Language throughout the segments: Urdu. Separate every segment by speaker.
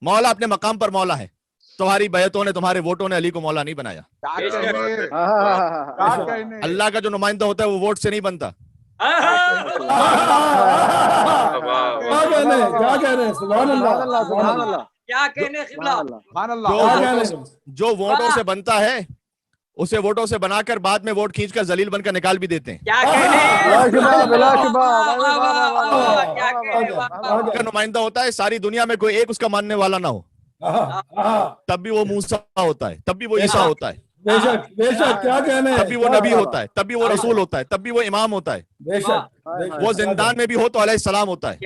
Speaker 1: مولا اپنے مقام پر مولا ہے. تمہاری بیعتوں نے تمہارے ووٹوں نے علی کو مولا نہیں بنایا. اللہ کا جو نمائندہ ہوتا ہے وہ ووٹ سے نہیں بنتا. جو ووٹوں سے بنتا ہے اسے ووٹوں سے بنا کر بعد میں ووٹ کھینچ کر ذلیل بن کر نکال بھی دیتے ہیں. کا نمائندہ ہوتا ہے ساری دنیا میں کوئی ایک اس کا ماننے والا نہ ہو, تب بھی وہ موسیٰ ہوتا ہے, تب بھی وہ عیسیٰ ہوتا ہے, تب بھی وہ نبی ہوتا ہے, تب بھی وہ رسول ہوتا ہے, تب بھی وہ امام ہوتا ہے, وہ زندان میں بھی ہو تو علیہ السلام ہوتا ہے.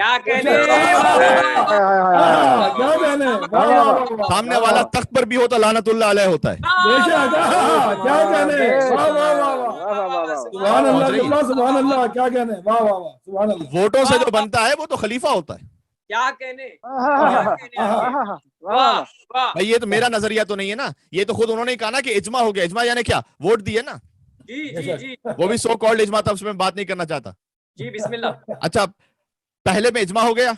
Speaker 1: سامنے والا تخت پر بھی ہو تو لعنت اللہ علیہ ہوتا ہے. ووٹوں سے جو بنتا ہے وہ تو خلیفہ ہوتا ہے. بھائی یہ تو میرا نظریہ تو نہیں ہے نا, یہ تو خود انہوں نے کہا نا کہ اجماع ہو گیا. اجماع یعنی کیا؟ ووٹ دیے نا. وہ بھی سو کالڈ اجماع تھا, اس میں بات نہیں کرنا چاہتا.
Speaker 2: جی بسم اللہ.
Speaker 1: اچھا پہلے میں اجماع ہو گیا,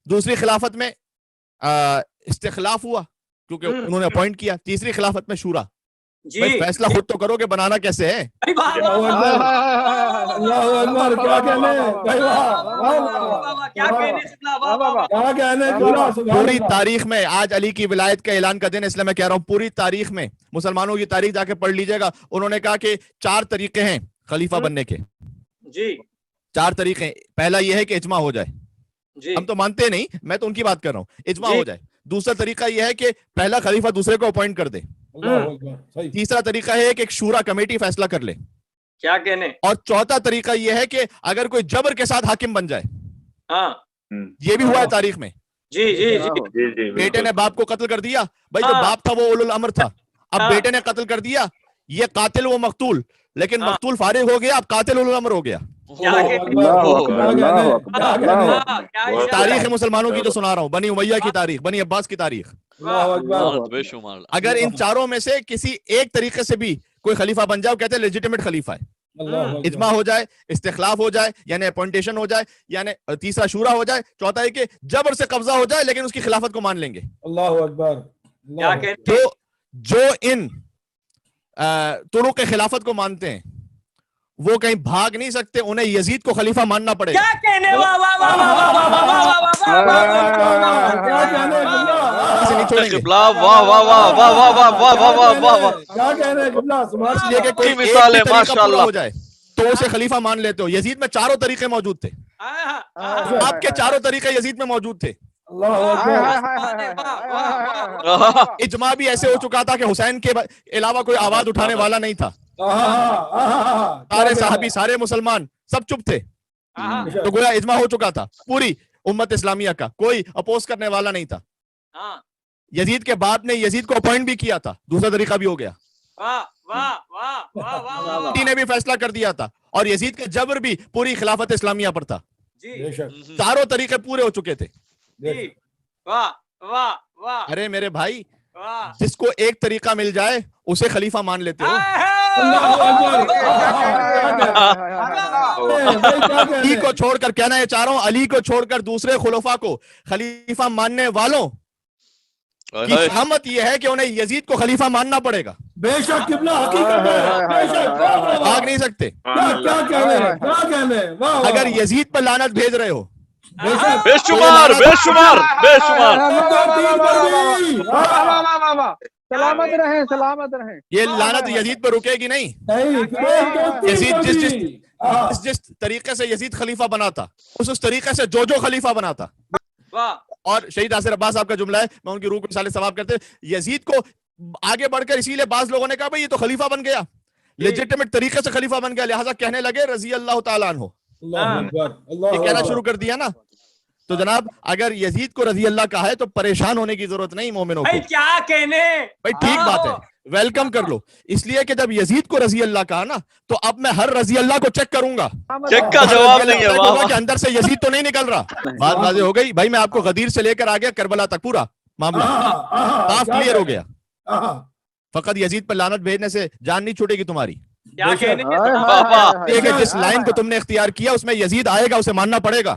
Speaker 1: دوسری خلافت میں استخلاف ہوا کیونکہ انہوں نے اپوائنٹ کیا, تیسری خلافت میں شورا. بھائی فیصلہ خود تو کرو کہ بنانا کیسے ہے. پوری تاریخ میں آج علی کی ولایت کا اعلان کا دن, اس لیے میں کہہ رہا ہوں پوری تاریخ میں مسلمانوں کی تاریخ جا کے پڑھ لیجئے گا. انہوں نے کہا کہ 4 طریقے ہیں خلیفہ بننے کے.
Speaker 2: جی
Speaker 1: 4 طریقے. پہلا یہ ہے کہ اجماع ہو جائے. ہم تو مانتے نہیں, میں تو ان کی بات کر رہا ہوں. اجماع ہو جائے. دوسرا طریقہ یہ ہے کہ پہلا خلیفہ دوسرے کو اپوائنٹ کر دے. تیسرا طریقہ ہے کہ ایک شورا کمیٹی فیصلہ کر لے.
Speaker 2: کیا کہنے.
Speaker 1: اور چوتھا طریقہ یہ ہے کہ اگر کوئی جبر کے ساتھ حاکم بن جائے. یہ بھی ہوا ہے تاریخ میں.
Speaker 2: جی جی جی
Speaker 1: بیٹے نے باپ کو قتل کر دیا. بھائی جو باپ تھا وہ اولو الامر تھا, اب بیٹے نے قتل کر دیا. یہ قاتل وہ مقتول, لیکن مقتول فارغ ہو گیا, اب قاتل اولو الامر ہو گیا. تاریخ مسلمانوں کی جو سنا رہا ہوں, بنی امیہ کی تاریخ, بنی عباس کی تاریخ. اگر ان چاروں میں سے کسی ایک طریقے سے بھی کوئی خلیفہ بن جائے وہ کہتے ہیں لیجیٹیمیٹ خلیفہ ہے. اجماع ہو جائے, استخلاف ہو جائے یعنی اپوائنٹیشن ہو جائے, یعنی تیسرا شورا ہو جائے, چوتھا ہے کہ جبر سے قبضہ ہو جائے لیکن اس کی خلافت کو مان لیں گے.
Speaker 3: اللہ اکبر.
Speaker 1: تو جو ان طرق خلافت کو مانتے ہیں وہ کہیں بھاگ نہیں سکتے, انہیں یزید کو خلیفہ ماننا پڑے گا. ہو جائے تو اسے خلیفہ مان لیتے ہو. یزید میں 4 طریقے موجود تھے, آپ کے 4 طریقے یزید میں موجود تھے. اجماع بھی ایسے ہو چکا تھا کہ حسین کے علاوہ کوئی آواز اٹھانے والا نہیں تھا. سارے صحابی, سارے مسلمان سب چپ تھے, تو گویا اجماع ہو چکا تھا پوری امت اسلامیہ کا, کوئی اپوز کرنے والا نہیں تھا. یزید کے باپ نے یزید کو اپوائنٹ بھی کیا تھا, دوسرا طریقہ بھی ہو گیا. نے بھی فیصلہ کر دیا تھا, اور یزید کا جبر بھی پوری خلافت اسلامیہ پر تھا. چاروں طریقے پورے ہو چکے تھے. ارے میرے بھائی, جس کو ایک طریقہ مل جائے اسے خلیفہ مان لیتے ہو. علی کو چھوڑ کر, کہنا یہ چاہ رہا ہوں, علی کو چھوڑ کر دوسرے خلفاء کو خلیفہ ماننے والوں کی شہامت یہ ہے کہ انہیں یزید کو خلیفہ ماننا پڑے گا.
Speaker 3: بے شک قبلہ حقیقت ہے,
Speaker 1: بھاگ نہیں سکتے. اگر یزید پر لعنت بھیج رہے ہو,
Speaker 4: بے شمار بے شمار بے شمار,
Speaker 5: سلامت رہیں سلامت رہیں,
Speaker 1: یہ لعنت یزید پر رکے گی نہیں. یزید جس طریقے سے یزید خلیفہ بنا تھا, اس طریقے سے جو خلیفہ بنا تھا. اور شہید ناصر عباس صاحب کا جملہ ہے, میں ان کی روح کو مثال ثواب کرتے, یزید کو آگے بڑھ کر اسی لیے بعض لوگوں نے کہا بھئی یہ تو خلیفہ بن گیا, لیجیٹیمیٹ طریقے سے خلیفہ بن گیا, لہٰذا کہنے لگے رضی اللہ تعالیٰ عنہ. یہ کہنا شروع کر دیا نا. تو جناب اگر یزید کو رضی اللہ کہا ہے تو پریشان ہونے کی ضرورت نہیں مومنوں کو.
Speaker 2: کیا کہنے
Speaker 1: بھائی ٹھیک بات ہے, ویلکم کر لو. اس لیے کہ جب یزید کو رضی اللہ کہا نا تو اب میں ہر رضی اللہ کو چیک کروں گا,
Speaker 4: چیک کا جواب نہیں ہے,
Speaker 1: کہ اندر سے یزید تو نہیں نکل رہا. بات واضح ہو گئی بھائی. میں آپ کو غدیر سے لے کر آ گیا کربلا تک, پورا معاملہ صاف کلیئر ہو گیا. فقط یزید پر لعنت بھیجنے سے جان نہیں چھوٹے گی تمہاری. جس لائن کو تم نے اختیار کیا اس میں یزید آئے گا, اسے ماننا پڑے گا.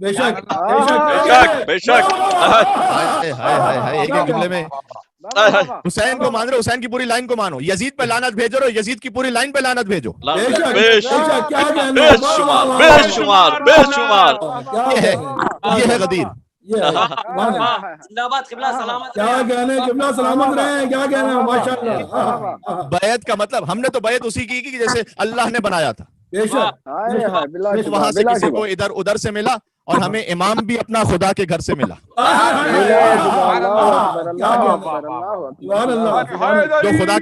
Speaker 3: بے شک
Speaker 4: بے شک بے شک
Speaker 1: ہائے ہائے ہائے ہائے ایک ایک جملے میں حسین کو مان رہے ہو حسین کی پوری لائن کو مانو. یزید پہ لعنت بھیجو رہے ہو یزید کی پوری لائن پہ لعنت بھیجو.
Speaker 4: بے شمار بے شمار بے شمار.
Speaker 1: یہ ہے غدیر.
Speaker 2: زندہ باد قبلہ سلامت
Speaker 3: کیا کہنے قبلہ سلامت رہے کیا کہنے ماشاءاللہ.
Speaker 1: بیعت کا مطلب ہم نے تو بیعت اسی کی کہ جیسے اللہ نے بنایا تھا.
Speaker 3: بے شک
Speaker 1: وہاں سے کسی کو ادھر ادھر سے ملا اور ہمیں امام بھی اپنا خدا کے گھر سے ملا. جو خدا